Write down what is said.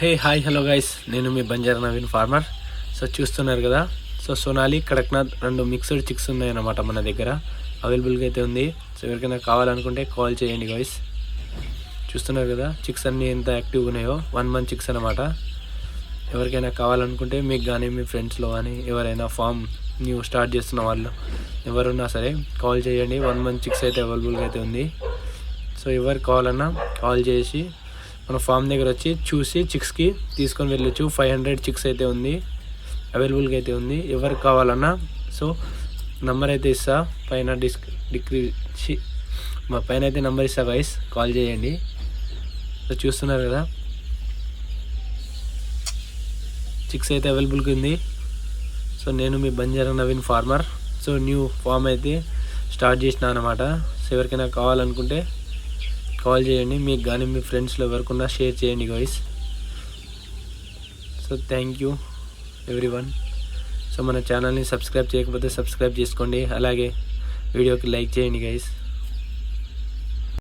Hi hello guys, నేను మీ Banjara Naveen farmer. So చూస్తున్నారు కదా, so Sonali Kadaknath 2 mixed chicks ఉన్నాయన్నమాట మన దగ్గర అవైలబుల్గా అయితే ఉంది. సో ఎవరికైనా కావాలనుకుంటే కాల్ చేయండి గైస్. చూస్తున్నారు కదా చిక్స్ అన్నీ ఎంత యాక్టివ్గా ఉన్నాయో, 1 మంత్ చిక్స్ అనమాట. ఎవరికైనా కావాలనుకుంటే మీకు కానీ మీ ఫ్రెండ్స్లో కానీ ఎవరైనా ఫామ్ న్యూ స్టార్ట్ చేస్తున్న వాళ్ళు ఎవరున్నా సరే కాల్ చేయండి. 1 మంత్ చిక్స్ అయితే అవైలబుల్గా అయితే ఉంది. సో ఎవరికి కావాలన్నా కాల్ చేసి మన ఫామ్ దగ్గర వచ్చి చూసి చిక్స్కి తీసుకొని వెళ్ళొచ్చు. 500 చిక్స్ అయితే ఉంది, అవైలబుల్గా అయితే ఉంది. ఎవరికి కావాలన్నా సో నంబర్ అయితే ఇస్తా పైన మా పైన అయితే నంబర్ ఇస్తా గైస్, కాల్ చేయండి. సో చూస్తున్నారు కదా చిక్స్ అయితే అవైలబుల్గా ఉంది. సో నేను మీ Banjara Naveen farmer. So new farm అయితే స్టార్ట్ చేసిన అనమాట. సో ఎవరికైనా కావాలనుకుంటే కాల్ చేయండి. మీకు కానీ మీ ఫ్రెండ్స్లో ఎవరికన్నా షేర్ చేయండి guys. So thank you everyone. So మన ఛానల్ని సబ్స్క్రైబ్ చేయకపోతే సబ్స్క్రైబ్ చేసుకోండి, అలాగే వీడియోకి లైక్ చేయండి గైస్.